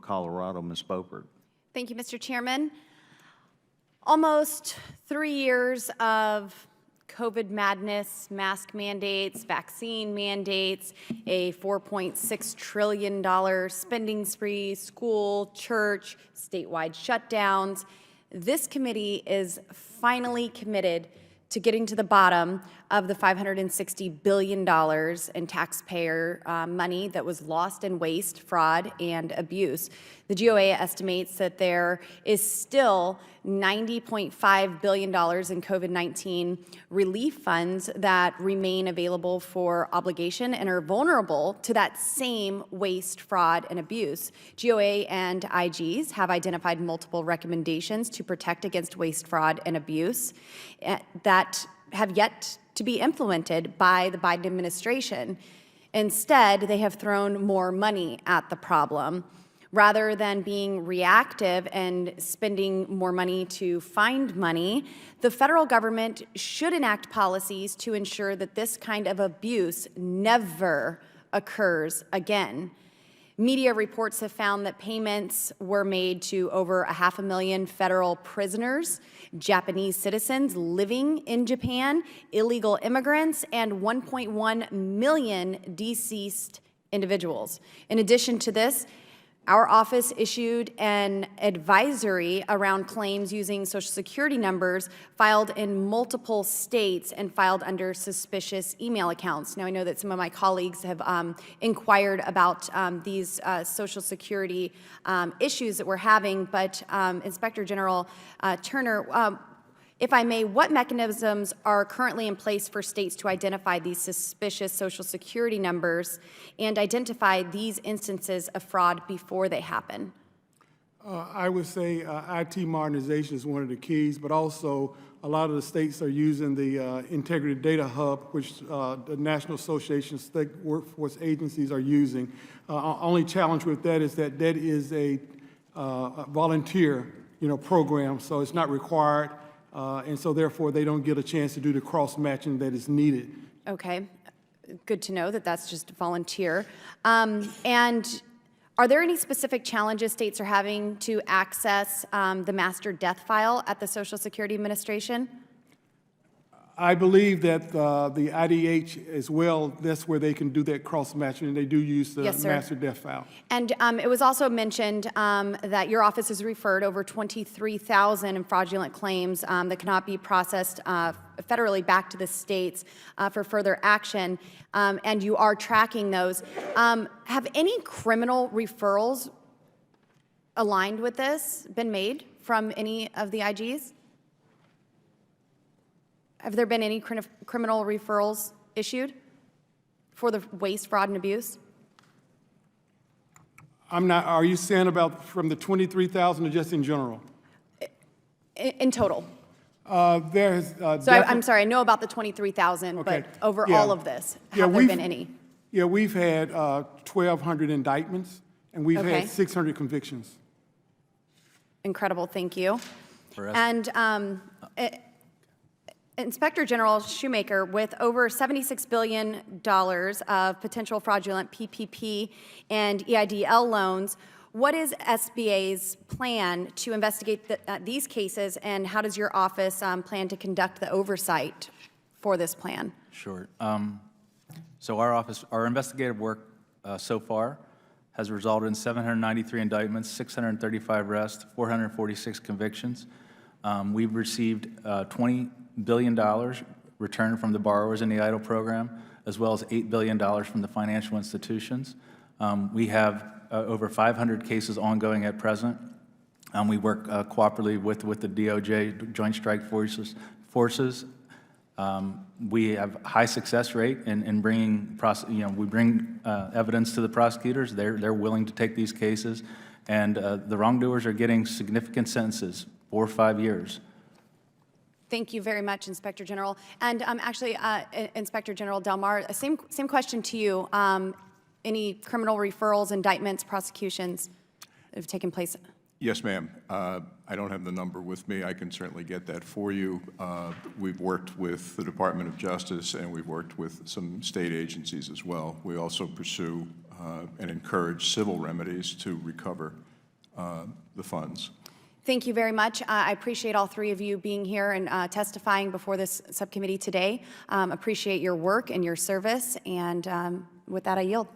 Colorado, Ms. Boebert. Thank you, Mr. Chairman. Almost 3 years of COVID madness, mask mandates, vaccine mandates, a $4.6 trillion spending spree, school, church, statewide shutdowns. This committee is finally committed to getting to the bottom of the $560 billion in taxpayer money that was lost in waste, fraud, and abuse. The GOA estimates that there is still $90.5 billion in COVID-19 relief funds that remain available for obligation and are vulnerable to that same waste, fraud, and abuse. GOA and IGs have identified multiple recommendations to protect against waste, fraud, and abuse that have yet to be implemented by the Biden administration. Instead, they have thrown more money at the problem. Rather than being reactive and spending more money to find money, the federal government should enact policies to ensure that this kind of abuse never occurs again. Media reports have found that payments were made to over 500,000 federal prisoners, Japanese citizens living in Japan, illegal immigrants, and 1.1 million deceased individuals. In addition to this, our office issued an advisory around claims using Social Security numbers filed in multiple states and filed under suspicious email accounts. Now, I know that some of my colleagues have inquired about these Social Security issues that we're having, but Inspector General Turner, if I may, what mechanisms are currently in place for states to identify these suspicious Social Security numbers and identify these instances of fraud before they happen? I would say IT modernization is one of the keys, but also a lot of the states are using the Integrity Data Hub, which the National Association of State Workforce Agencies are using. Only challenge with that is that that is a volunteer, program, so it's not required. And so, therefore, they don't get a chance to do the cross-matching that is needed. Okay. Good to know that that's just volunteer. And are there any specific challenges states are having to access the master death file at the Social Security Administration? I believe that the IDH as well, that's where they can do that cross-matching, and they do use the master death file. And it was also mentioned that your office has referred over 23,000 fraudulent claims that cannot be processed federally back to the states for further action, and you are tracking those. Have any criminal referrals aligned with this been made from any of the IGs? Have there been any criminal referrals issued for the waste, fraud, and abuse? I'm not, are you saying about from the 23,000 or just in general? In total. There's so I'm sorry, I know about the 23,000, okay. But over all of this, have there been any? Yeah, we've had 1,200 indictments, and we've had 600 convictions. Incredible, thank you. And Inspector General Shoemaker, with over $76 billion of potential fraudulent PPP and EIDL loans, what is SBA's plan to investigate these cases, and how does your office plan to conduct the oversight for this plan? Sure. So our investigative work so far has resulted in 793 indictments, 635 arrests, 446 convictions. We've received $20 billion returned from the borrowers in the EIDL program, as well as $8 billion from the financial institutions. We have over 500 cases ongoing at present. We work cooperatively with the DOJ, Joint Strike Forces. We have high success rate in bringing, we bring evidence to the prosecutors. They're willing to take these cases, and the wrongdoers are getting significant sentences, 4 or 5 years. Thank you very much, Inspector General. And actually, Inspector General Del Mar, same question to you. Any criminal referrals, indictments, prosecutions that have taken place? Yes, ma'am. I don't have the number with me. I can certainly get that for you. We've worked with the Department of Justice, and we've worked with some state agencies as well. We also pursue and encourage civil remedies to recover the funds. Thank you very much. I appreciate all three of you being here and testifying before this subcommittee today. Appreciate your work and your service, and with that, I yield.